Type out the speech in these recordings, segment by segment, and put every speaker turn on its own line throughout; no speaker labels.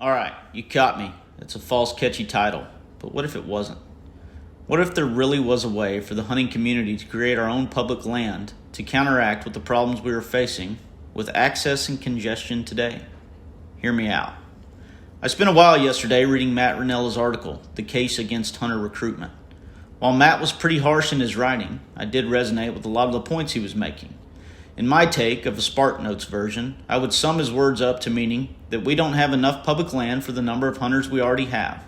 Alright, you caught me. It's a false, catchy title. But what if it wasn't? What if there really was a way for the hunting community to create our own public land to counteract with the problems we are facing with access and congestion today? Hear me out. I spent a while yesterday reading Matt Rinella's article, The Case Against Hunter Recruitment. While Matt was pretty harsh in his writing, I did resonate with a lot of the points he was making. In my take of a SparkNotes version, I would sum his words up to meaning that we don't have enough public land for the number of hunters we already have.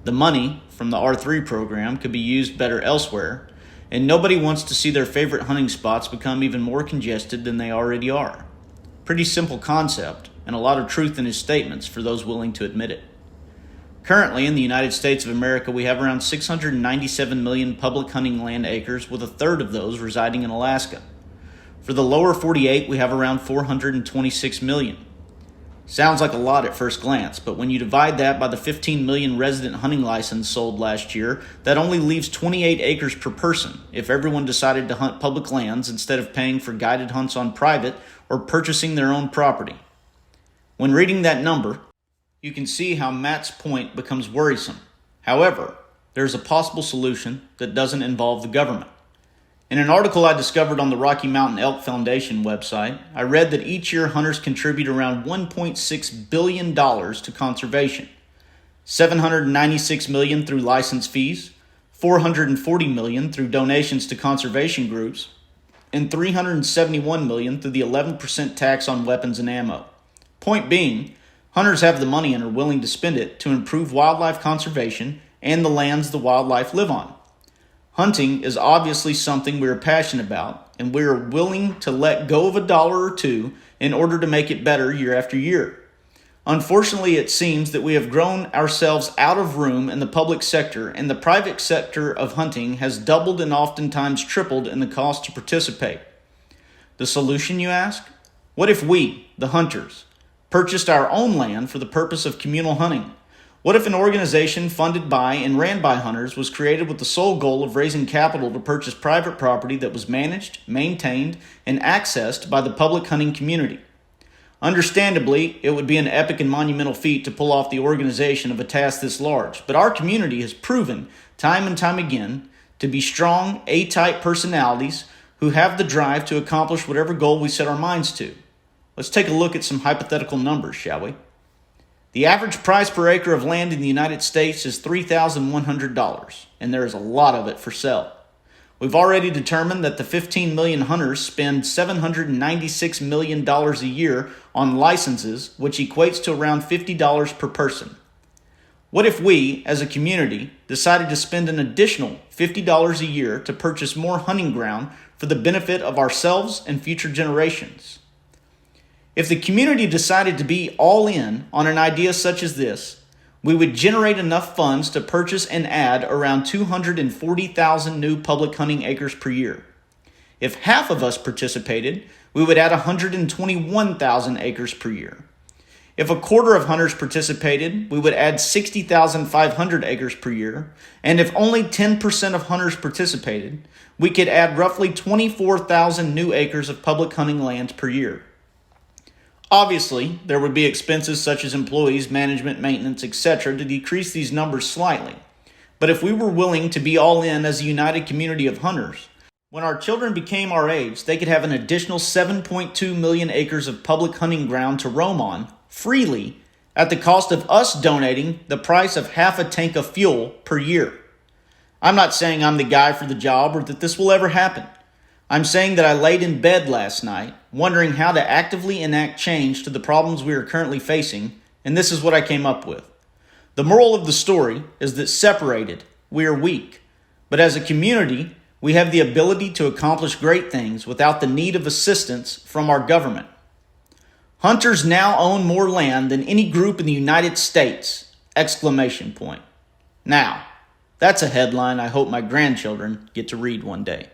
The money from the R3 program could be used better elsewhere, and nobody wants to see their favorite hunting spots become even more congested than they already are. Pretty simple concept, and a lot of truth in his statements for those willing to admit it. Currently, in the United States of America, we have around 697 million public hunting land acres, with a third of those residing in Alaska. For the lower 48, we have around 426 million. Sounds like a lot at first glance, but when you divide that by the 15 million resident hunting license sold last year, that only leaves 28 acres per person if everyone decided to hunt public lands instead of paying for guided hunts on private or purchasing their own property. When reading that number, you can see how Matt's point becomes worrisome. However, there's a possible solution that doesn't involve the government. In an article I discovered on the Rocky Mountain Elk Foundation website, I read that each year hunters contribute around $1.6 billion to conservation. $796 million through license fees, $440 million through donations to conservation groups, and $371 million through the 11% tax on weapons and ammo. Point being, hunters have the money and are willing to spend it to improve wildlife conservation and the lands the wildlife live on. Hunting is obviously something we are passionate about, and we are willing to let go of a dollar or two in order to make it better year after year. Unfortunately, it seems that we have grown ourselves out of room in the public sector, and the private sector of hunting has doubled and oftentimes tripled in the cost to participate. The solution, you ask? What if we, the hunters, purchased our own land for the purpose of communal hunting? What if an organization funded by and ran by hunters was created with the sole goal of raising capital to purchase private property that was managed, maintained, and accessed by the public hunting community? Understandably, it would be an epic and monumental feat to pull off the organization of a task this large, but our community has proven time and time again to be strong, A-type personalities who have the drive to accomplish whatever goal we set our minds to. Let's take a look at some hypothetical numbers, shall we? The average price per acre of land in the United States is $3,100, and there is a lot of it for sale. We've already determined that the 15 million hunters spend $796 million a year on licenses, which equates to around $50 per person. What if we, as a community, decided to spend an additional $50 a year to purchase more hunting ground for the benefit of ourselves and future generations? If the community decided to be all in on an idea such as this, we would generate enough funds to purchase and add around 240,000 new public hunting acres per year. If half of us participated, we would add 121,000 acres per year. If a quarter of hunters participated, we would add 60,500 acres per year. And if only 10% of hunters participated, we could add roughly 24,000 new acres of public hunting land per year. Obviously, there would be expenses such as employees, management, maintenance, etc. to decrease these numbers slightly. But if we were willing to be all in as a united community of hunters, when our children became our age, they could have an additional 7.2 million acres of public hunting ground to roam on freely at the cost of us donating the price of half a tank of fuel per year. I'm not saying I'm the guy for the job or that this will ever happen. I'm saying that I laid in bed last night, wondering how to actively enact change to the problems we are currently facing, and this is what I came up with. The moral of the story is that separated, we are weak, but as a community, we have the ability to accomplish great things without the need of assistance from our government. Hunters now own more land than any group in the United States! Now, that's a headline I hope my grandchildren get to read one day.